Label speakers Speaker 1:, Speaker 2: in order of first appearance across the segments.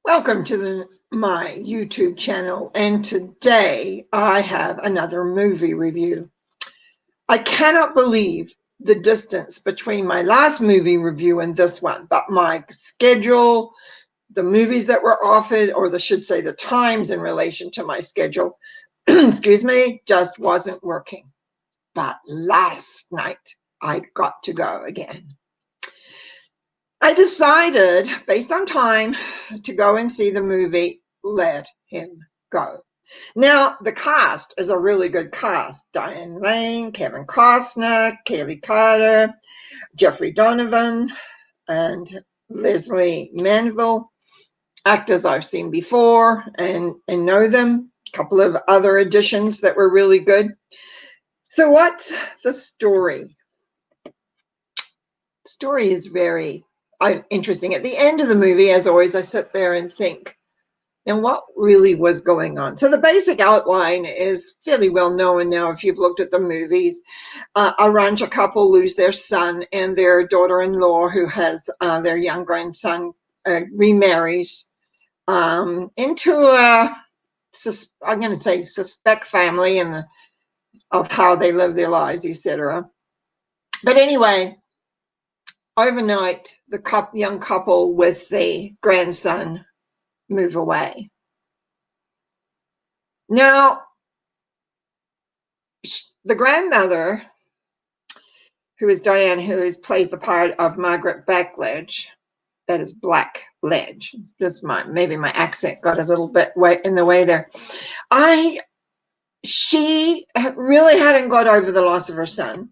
Speaker 1: Welcome to my YouTube channel, and today I have another movie review. I cannot believe the distance between my last movie review and this one, but my schedule, the movies that were offered, or should say the times in relation to my schedule, excuse me, just wasn't working. But last night I got to go again. I decided, based on time, to go and see the movie Let Him Go. Now, the cast is a really good cast. Diane Lane, Kevin Costner, Kaylee Carter, Jeffrey Donovan, and Leslie Manville. Actors I've seen before and know them. A couple of other additions that were really good. So what's the story? The story is very interesting. At the end of the movie, as always, I sit there and think, and what really was going on? So the basic outline is fairly well known now if you've looked at the movies. A rancher couple lose their son, and their daughter-in-law, who has their young grandson, remarries into a, I'm going to say, suspect family of how they live their lives, etc. But anyway, overnight, the young couple with the grandson move away. Now, the grandmother, who is Diane, who plays the part of Margaret Blackledge, that is Blackledge. Just maybe my accent got a little bit in the way there. She really hadn't got over the loss of her son.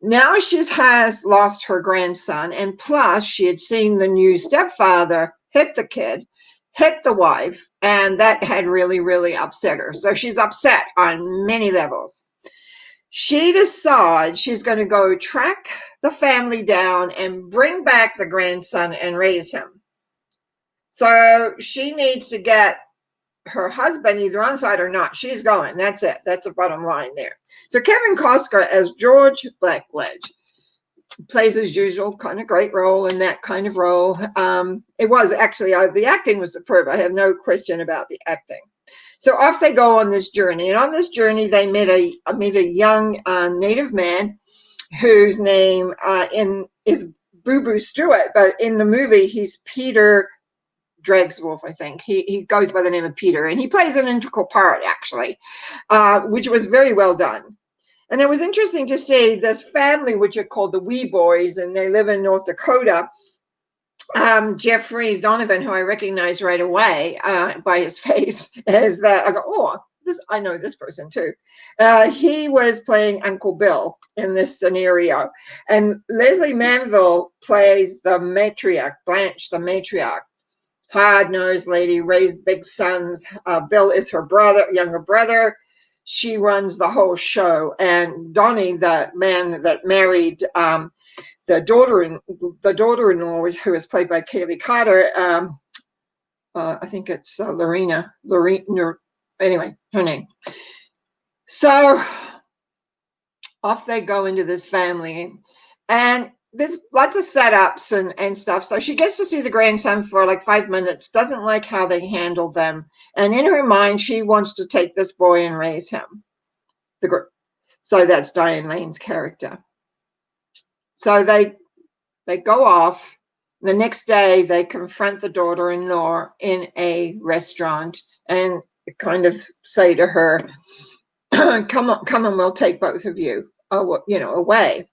Speaker 1: Now she has lost her grandson, and plus she had seen the new stepfather hit the kid, hit the wife, and that had really, really upset her. So she's upset on many levels. She decides she's going to go track the family down and bring back the grandson and raise him. So she needs to get her husband either on side or not. She's going. That's it. That's the bottom line there. So Kevin Costner as George Blackledge plays as usual, kind of great role in that kind of role. It was actually, the acting was superb. I have no question about the acting. So off they go on this journey, and on this journey they meet a young Native man whose name is Boo Boo Stewart, but in the movie he's Peter Dregswolf, I think. He goes by the name of Peter, and he plays an integral part, actually, which was very well done. And it was interesting to see this family, which are called the Wee Boys, and they live in North Dakota. Jeffrey Donovan, who I recognize right away by his face, is that I go, oh, I know this person too. He was playing Uncle Bill in this scenario. And Leslie Manville plays the matriarch, Blanche, the matriarch. Hard-nosed lady, raised big sons. Bill is her younger brother. She runs the whole show. And Donnie, the man that married the daughter-in-law, who is played by Kaylee Carter, I think it's Lorena, anyway, her name. So off they go into this family, and there's lots of setups and stuff. So she gets to see the grandson for like 5 minutes, doesn't like how they handle them. And in her mind, she wants to take this boy and raise him. So that's Diane Lane's character. So they go off. The next day, they confront the daughter-in-law in a restaurant and kind of say to her, come on, we'll take both of you, away.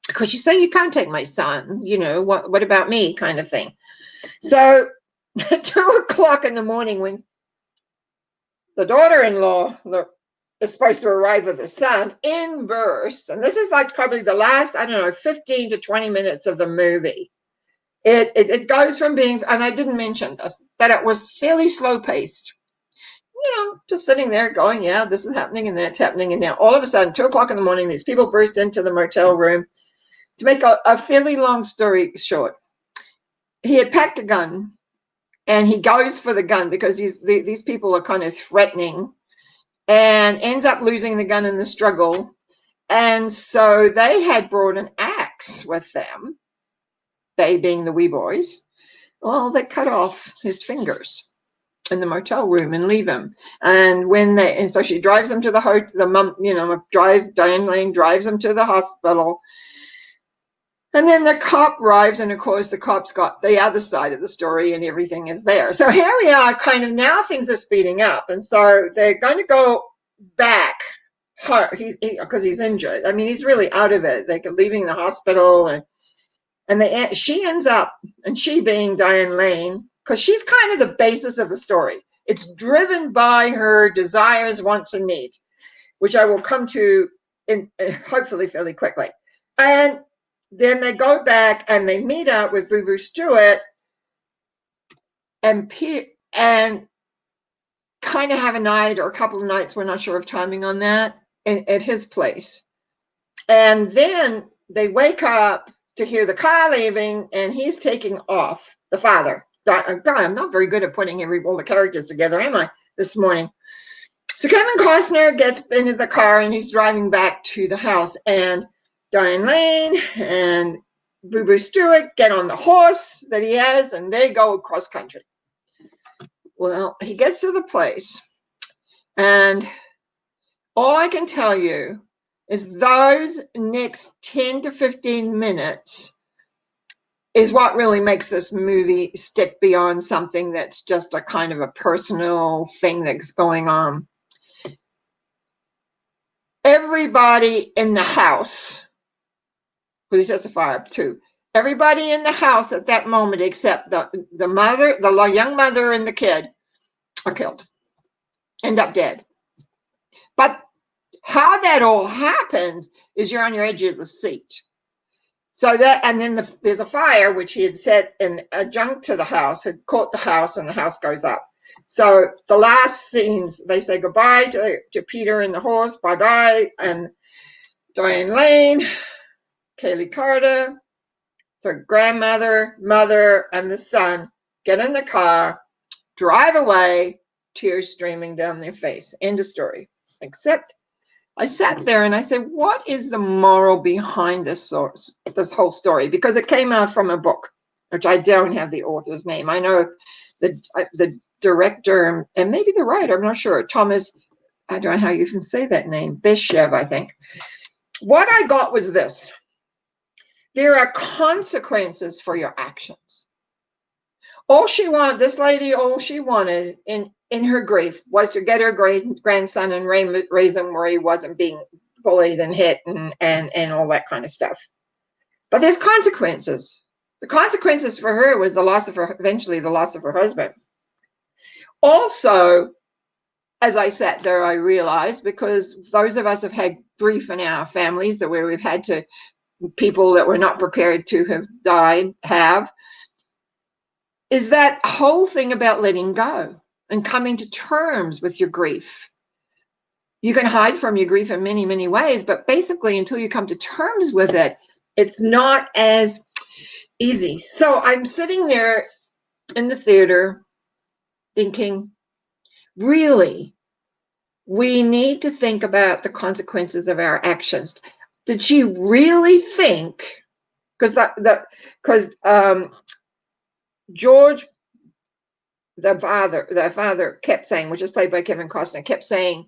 Speaker 1: Because you say you can't take my son, what about me, kind of thing. So at 2:00 in the morning, when the daughter-in-law is supposed to arrive with the son in bursts, and this is like probably the last, 15 to 20 minutes of the movie. It goes from being, and I didn't mention this, that it was fairly slow paced. Just sitting there going, yeah, this is happening and that's happening. And now all of a sudden, 2:00 in the morning, these people burst into the motel room. To make a fairly long story short, he had packed a gun, and he goes for the gun because these people are kind of threatening, and ends up losing the gun in the struggle. And so they had brought an axe with them, they being the Wee Boys, Well, they cut off his fingers in the motel room and leave him. And so she drives him to the mom, Diane Lane drives him to the hospital. And then the cop arrives, and of course the cop's got the other side of the story and everything is there. So here we are, kind of now things are speeding up. And so they're going to go back because he's injured. I mean, he's really out of it. They're leaving the hospital, and she ends up, and she being Diane Lane, because she's kind of the basis of the story. It's driven by her desires, wants, and needs, which I will come to in hopefully fairly quickly. And then they go back and they meet up with Boo Boo Stewart and kind of have a night or a couple of nights, we're not sure of timing on that, at his place. And then they wake up to hear the car leaving, and he's taking off, the father. God, I'm not very good at putting all the characters together, am I, this morning? So Kevin Costner gets into the car, and he's driving back to the house, and Diane Lane and Boo Boo Stewart get on the horse that he has, and they go across country. Well, he gets to the place, and all I can tell you is those next 10 to 15 minutes is what really makes this movie stick beyond something that's just a kind of a personal thing that's going on. Everybody in the house, because he sets a fire up too, everybody in the house at that moment except the mother, the young mother and the kid are killed, end up dead. But how that all happens is you're on your edge of the seat. So that, and then there's a fire, which he had set in adjunct to the house, had caught the house, and the house goes up. So the last scenes, they say goodbye to Peter and the horse, bye-bye, and Diane Lane, Kaylee Carter, so grandmother, mother, and the son get in the car, drive away, tears streaming down their face. End of story. Except I sat there and I said, what is the moral behind this whole story? Because it came out from a book, which I don't have the author's name. I know the director and maybe the writer, I'm not sure. Thomas, I don't know how you can say that name, Beshev, I think. What I got was this. There are consequences for your actions. This lady, all she wanted in her grief was to get her grandson and raise him where he wasn't being bullied and hit and all that kind of stuff. But there's consequences. The consequences for her was eventually the loss of her husband. Also, as I sat there, I realized, because those of us have had grief in our families, where we've had to, people that were not prepared to have died is that whole thing about letting go and coming to terms with your grief. You can hide from your grief in many, many ways, but basically until you come to terms with it, it's not as easy. So I'm sitting there in the theater thinking, really, we need to think about the consequences of our actions. Did she really think, because George, the father kept saying, which is played by Kevin Costner, kept saying,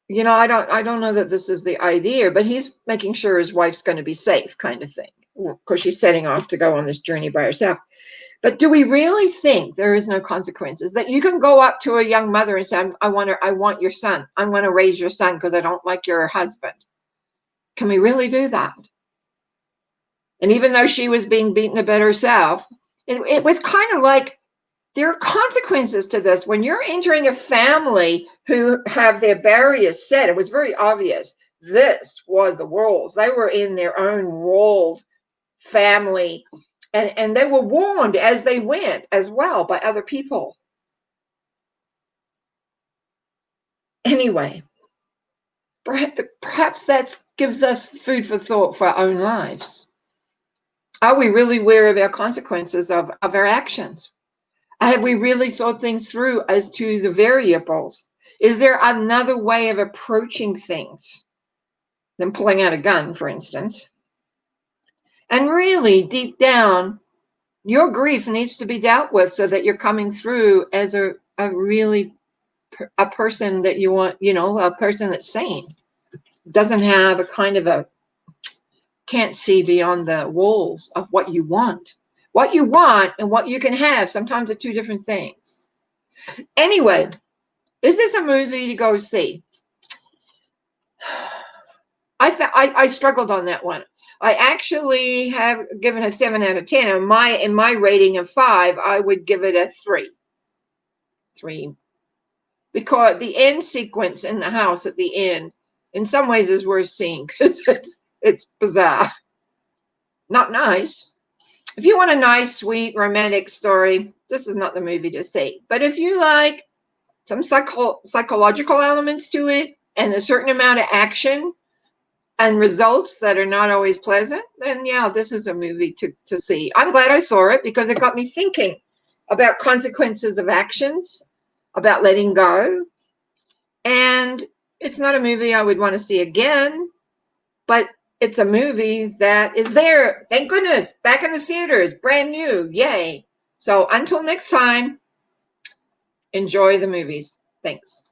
Speaker 1: I don't know that this is the idea, but he's making sure his wife's going to be safe, kind of thing, because she's setting off to go on this journey by herself. But do we really think there is no consequences? That you can go up to a young mother and say, I want your son. I want to raise your son because I don't like your husband. Can we really do that? And even though she was being beaten a bit herself, it was kind of like, there are consequences to this. When you're entering a family who have their barriers set, it was very obvious. This was the Worrells. They were in their own walled family, and they were warned as they went as well by other people. Anyway, perhaps that gives us food for thought for our own lives. Are we really aware of our consequences of our actions? Have we really thought things through as to the variables? Is there another way of approaching things than pulling out a gun, for instance? And really, deep down, Your grief needs to be dealt with so that you're coming through as a really a person that you want, a person that's sane, doesn't have a kind of a can't see beyond the walls of what you want. What you want and what you can have sometimes are two different things. Anyway, is this a movie to go see? I struggled on that one. I actually have given a 7 out of 10. In my rating of 5, I would give it a 3. 3. Because the end sequence in the house at the end, in some ways, is worth seeing because it's bizarre. Not nice. If you want a nice, sweet, romantic story, this is not the movie to see. But if you like some psychological elements to it and a certain amount of action and results that are not always pleasant, then yeah, this is a movie to see. I'm glad I saw it because it got me thinking about consequences of actions, about letting go. And it's not a movie I would want to see again, but it's a movie that is there. Thank goodness. Back in the theaters, brand new. Yay. So until next time, enjoy the movies. Thanks.